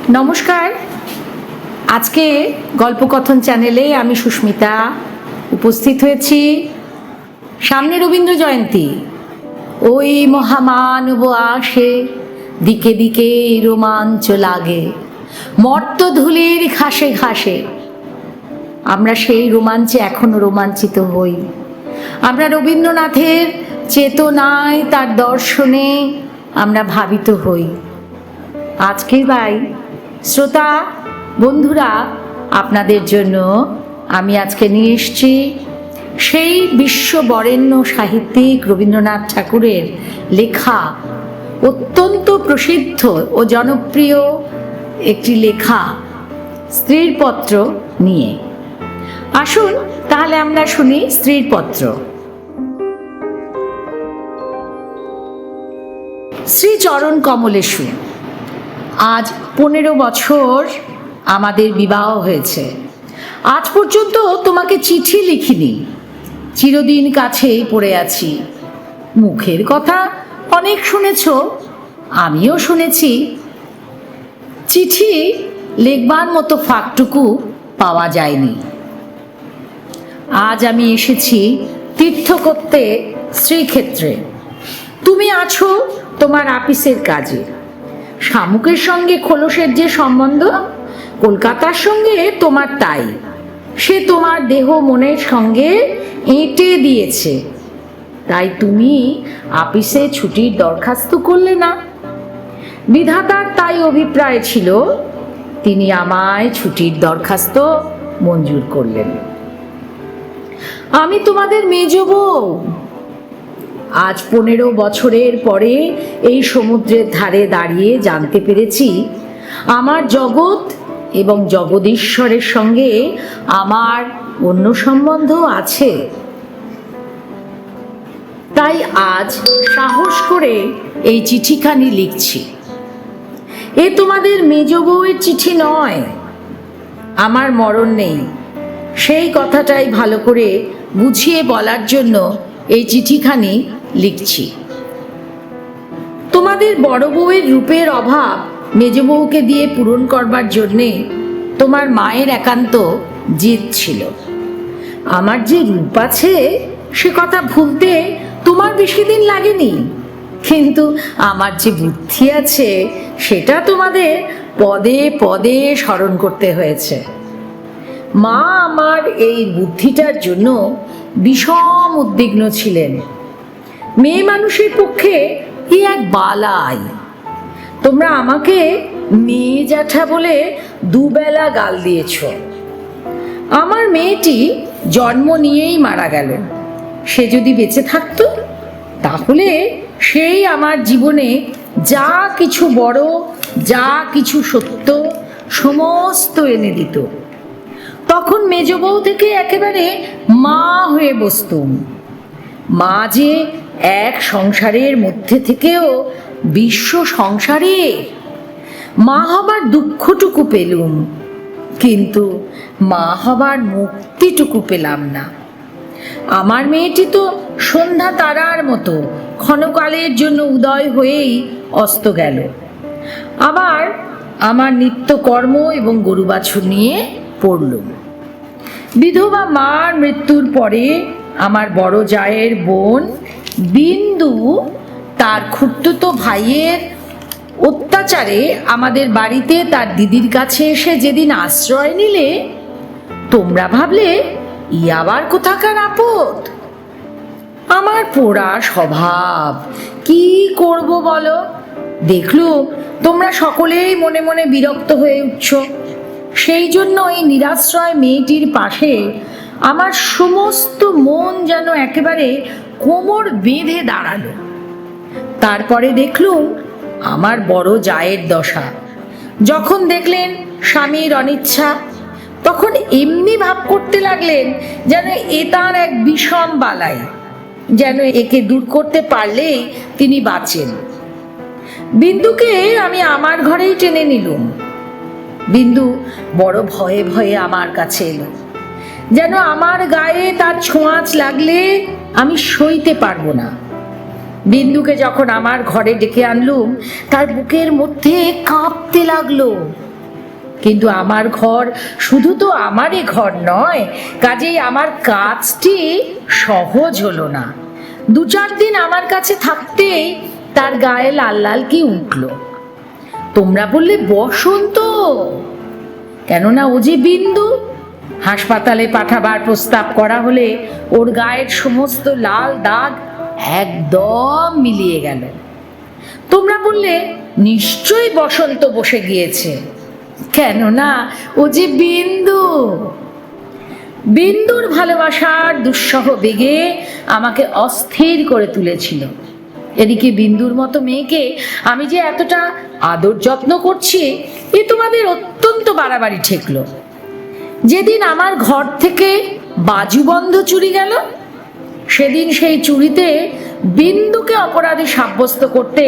নমস্কার। আজকে গল্পকথন চ্যানেলে আমি সুস্মিতা উপস্থিত হয়েছি। সামনে রবীন্দ্র জয়ন্তী, ওই মহামানব আসে, দিকে দিকে রোমাঞ্চ লাগে, মর্তধূলির ঘাসে ঘাসে। আমরা সেই রোমাঞ্চে এখনো রোমাঞ্চিত হই। আমরা রবীন্দ্রনাথের চেতনায়, তার দর্শনে আমরা ভাবিত হই। আজকে ভাই শ্রোতা বন্ধুরা, আপনাদের জন্য আমি আজকে নিয়ে এসেছি সেই বিশ্ববরেণ্য সাহিত্যিক রবীন্দ্রনাথ ঠাকুরের লেখা অত্যন্ত প্রসিদ্ধ ও জনপ্রিয় একটি লেখা স্ত্রীর পত্র নিয়ে। আসুন তাহলে আমরা শুনি স্ত্রীর পত্র। শ্রীচরণ কমলেশু, আজ 15 বছর আমাদের বিবাহ হয়েছে। আজ পর্যন্ত তোমাকে চিঠি লিখিনি, চিরদিন কাছেই পড়ে আছি। মুখের কথা অনেক শুনেছ, আমিও শুনেছি। চিঠি লেখবার মতো ফাঁকটুকু পাওয়া যায়নি। আজ আমি এসেছি তীর্থ করতে শ্রীক্ষেত্রে। তুমি আছো তোমার আপিসের কাজে। শামুকের সঙ্গে খোলসের যে সম্বন্ধ, কলকাতার সঙ্গে তোমার তাই। সে তোমার দেহ মনের সঙ্গে এঁটে দিয়েছে, তাই তুমি আপিসে ছুটির দরখাস্ত করলে না। বিধাতার তাই অভিপ্রায় ছিল, তিনি আমায় ছুটির দরখাস্ত মঞ্জুর করলেন। আমি তোমাদের মেজ বউ। আজ 15 বছরের পরে এই সমুদ্রের ধারে দাঁড়িয়ে জানতে পেরেছি, আমার জগৎ এবং জগদীশ্বরের সঙ্গে আমার অন্য সম্বন্ধ আছে। তাই আজ সাহস করে এই চিঠিখানি লিখছি। এ তোমাদের মেজ বউয়ের চিঠি নয়। আমার মরণ নেই, সেই কথাটাই ভালো করে বুঝিয়ে বলার জন্য এই চিঠিখানি লিখছি। তোমাদের বড় বউয়ের রূপের অভাব মেজ বউকে দিয়ে পূরণ করবার জন্যে তোমার মায়ের একান্ত জিদ ছিল। আমার যে রূপ আছে সে কথা ভুলতে তোমার বেশি দিন লাগেনি, কিন্তু আমার যে বুদ্ধি আছে সেটা তোমাদের পদে পদে স্মরণ করতে হয়েছে। মা আমার এই বুদ্ধিটার জন্য বিষম উদ্বিগ্ন ছিলেন। মেয়ে মানুষের পক্ষে কি এক বালাই। তোমরা আমাকে মেয়ে জ্যাঠা বলে দুবেলা গাল দিয়েছ। আমার মেয়েটি জন্ম নিয়েই মারা গেল। সে যদি বেঁচে থাকতো তাহলে সেই আমার জীবনে যা কিছু বড়, যা কিছু সত্য সমস্ত এনে দিত। তখন মেজ বউ থেকে একেবারে মা হয়ে বসতুম। মা যে এক সংসারের মধ্যে থেকেও বিশ্ব সংসারে মা হবার দুঃখটুকু পেলুম, কিন্তু মা হবার মুক্তিটুকু পেলাম না। আমার মেয়েটি তো সন্ধ্যা তারার মতো ক্ষণকালের জন্য উদয় হয়েই অস্ত গেল। আবার আমার নিত্যকর্ম এবং গরু বাছুর নিয়ে পড়লুম। বিধবা মার মৃত্যুর পরে আমার বড় জায়ের বোন বিন্দু তার খুড়তুতো ভাইয়ের অত্যাচারে আমাদের বাড়িতে তার দিদির কাছে এসে যেদিন আশ্রয় নিলে, তোমরা ভাবলে ই আবার কোথাকার আপদ। আমার পোড়া স্বভাব, কি করব বলো। দেখলু তোমরা সকলেই মনে মনে বিরক্ত হয়ে উঠছ। সেই জন্য এই নিরাশ্রয় মেয়েটির পাশে আমার সমস্ত মন যেন একেবারে কোমর বেঁধে দাঁড়ালো। তারপরে দেখলুম আমার বড় জায়ের দশা। যখন দেখলেন স্বামীর অনিচ্ছা, তখন এমনি ভাব করতে লাগলেন যেন এ তাঁর এক বিষম বালাই, যেন একে দূর করতে পারলেই তিনি বাঁচেন। বিন্দুকে আমি আমার ঘরেই টেনে নিলুম। বিন্দু বড় ভয়ে ভয়ে আমার কাছে এলো, যেন আমার গায়ে তার ছোঁয়াচ লাগলে আমি সইতে পারবো না। বিন্দুকে যখন আমার ঘরে ডেকে আনলুম, তার বুকের মধ্যে কাঁপতে লাগলো। কিন্তু আমার ঘর শুধু তো আমারই ঘর নয়, কাজেই আমার কাজটি সহজ হলো না। 2-4 দিন আমার কাছে থাকতেই তার গায়ে লাল লাল কি উঠল। তোমরা বললে বসন্ত, কেননা ও যে বিন্দু। হাসপাতালে পাঠাবার প্রস্তাব করা হলে ওর গায়ের সমস্ত লাল দাগ একদম মিলিয়ে গেল। তোমরা বললে নিশ্চয়ই বসন্ত বসে গিয়েছে, কেননা ও যে বিন্দু। বিন্দুর ভালোবাসার দুঃসহ বেগে আমাকে অস্থির করে তুলেছিল। এদিকে বিন্দুর মতো মেয়েকে আমি যে এতটা আদর যত্ন করছি, এ তোমাদের অত্যন্ত বাড়াবাড়ি ঠেকলো। যেদিন আমার ঘর থেকে বাজুবন্ধ চুরি গেল, সেদিন সেই চুরিতে বিন্দুকে অপরাধী সাব্যস্ত করতে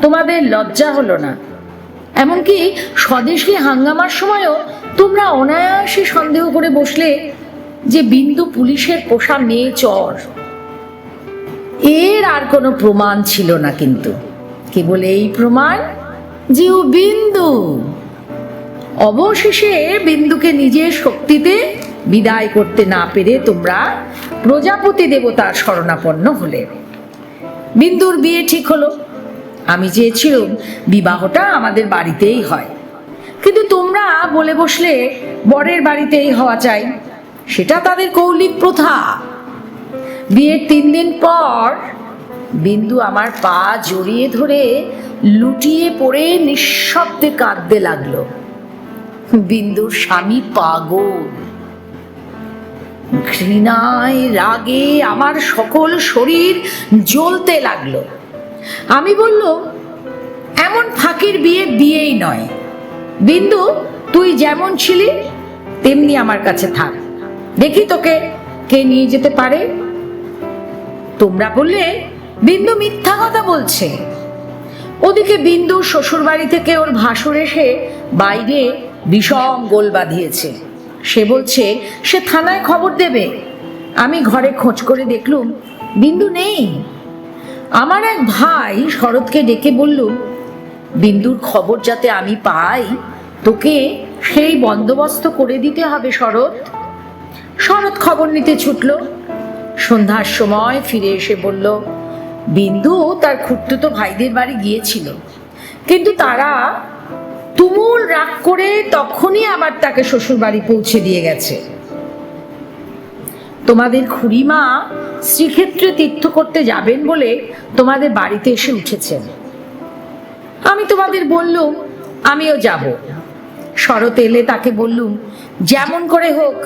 তোমাদের লজ্জা হলো না। এমনকি স্বদেশী হাঙ্গামার সময়ও তোমরা অনায়াসে সন্দেহ করে বসলে যে বিন্দু পুলিশের পোষা মেয়ে চোর। এর আর কোনো প্রমাণ ছিল না, কিন্তু কেবল এই প্রমাণ যে ও বিন্দু। অবশেষে বিন্দুকে নিজের শক্তিতে বিদায় করতে না পেরে তোমরা প্রজাপতি দেবতার শরণাপন্ন হলে। বিন্দুর বিয়ে ঠিক হলো। আমি চেয়েছিলাম বিবাহটা আমাদের বাড়িতেই হয়, কিন্তু তোমরা বলে বসলে বরের বাড়িতেই হওয়া চাই। সেটা তাদের কৌলিক প্রথা। বিয়ের 3 দিন পর বিন্দু আমার পা জড়িয়ে ধরে লুটিয়ে পড়ে নিঃশব্দে কাঁদতে লাগলো। বিন্দুর স্বামী পাগল। ঘৃণায় রাগে আমার সকল শরীর জ্বলতে লাগলো। আমি বললুম, এমন ফাঁকির বিয়ে বিয়েই নয়। বিন্দু, তুই যেমন ছিলি তেমনি আমার কাছে থাক, দেখি তোকে কে নিয়ে যেতে পারে। তোমরা বললে বিন্দু মিথ্যা কথা বলছে। ওদিকে বিন্দু শ্বশুর বাড়ি থেকে ওর ভাসুর এসে বাইরে বিষম গোল বাঁধিয়েছে। সে বলছে সে থানায় খবর দেবে। আমি ঘরে খোঁজ করে দেখলুম বিন্দু নেই। আমার এক ভাই শরৎকে ডেকে বললুম, বিন্দুর খবর যাতে আমি পাই, তোকে সেই বন্দোবস্ত করে দিতে হবে শরৎ। শরৎ খবর নিতে ছুটল। সন্ধ্যার সময় ফিরে এসে বলল, বিন্দু তার খুড়তুতো ভাইদের বাড়ি গিয়েছিল, কিন্তু তারা তুমুল রাগ করে তখনই আবার তাকে শ্বশুর বাড়ি পৌঁছে দিয়ে গেছে। তোমাদের খুড়িমা শ্রীক্ষেত্রে তীর্থ করতে যাবেন বলে তোমাদের বাড়িতে এসে উঠেছেন। আমি তোমাদের বললুম আমিও যাব। শরৎ এলে তাকে বললুম, যেমন করে হোক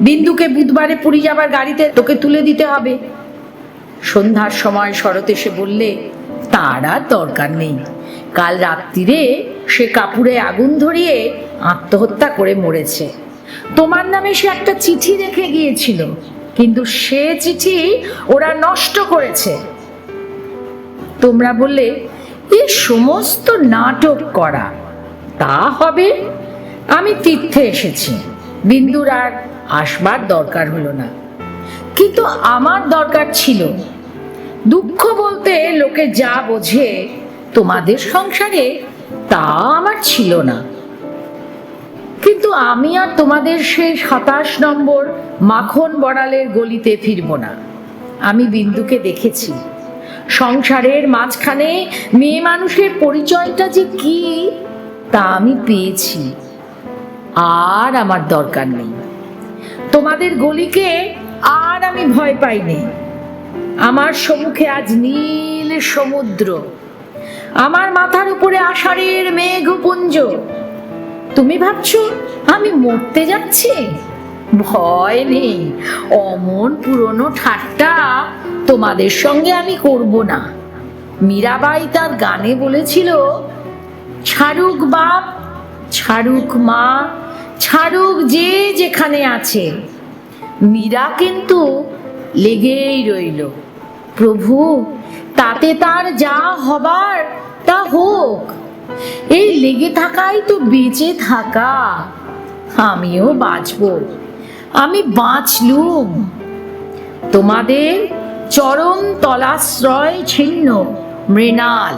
বিন্দুকে বুধবারে পুরী যাবার গাড়িতে তোকে তুলে দিতে হবে। সন্ধ্যার সময় শরৎ এসে বললে, তার আর দরকার নেই। কাল রাত্রিরে সে কাপড়ে আগুন ধরিয়ে আত্মহত্যা করে মরেছে। তোমার নামে সে একটা চিঠি রেখে গিয়েছিল, কিন্তু সে চিঠি ওরা নষ্ট করেছে। তোমরা বললে, এই সমস্ত নাটক করা। তা হবে। আমি তীর্থে এসেছি, বিন্দুর আর আসবার দরকার হলো না। কিন্তু আমার দরকার ছিল। দুঃখ বলতে লোকে যা বোঝে তোমাদের সংসারে তা আমার ছিল না। কিন্তু আমি আর তোমাদের সেই 27 নম্বর মাখন বড়ালের গলিতে ফিরব না। আমি বিন্দুকে দেখেছি। সংসারের মাঝখানে মেয়ে মানুষের পরিচয়টা যে কি তা আমি পেয়েছি। আর আমার দরকার নেই। তোমাদের গলিকে আর আমি ভয় পাইনি। আমার সম্মুখে আজ নীল সমুদ্র, আমার মাথার উপরে আষাঢ়ের মেঘপুঞ্জ। তুমি ভাবছো আমি মরতে যাচ্ছি? ভয় নেই। অমন পুরনো ঠাট্টা তোমাদের সঙ্গে আমি করব না। মীরাবাই তার গানে বলেছিল, ছাড়ুক বাপ, ছাড়ুক মা, ছাড়ুক যে যেখানে আছে, মীরা কিন্তু লেগেই রইল। প্রভু, তাতে তার যা হবার তা হোক। এই লেগে থাকাই তো বেঁচে থাকা। আমিও বাঁচব। আমি বাঁচলুম। তোমাদের চরণ তলাশ্রয় ছিন্ন মৃণাল।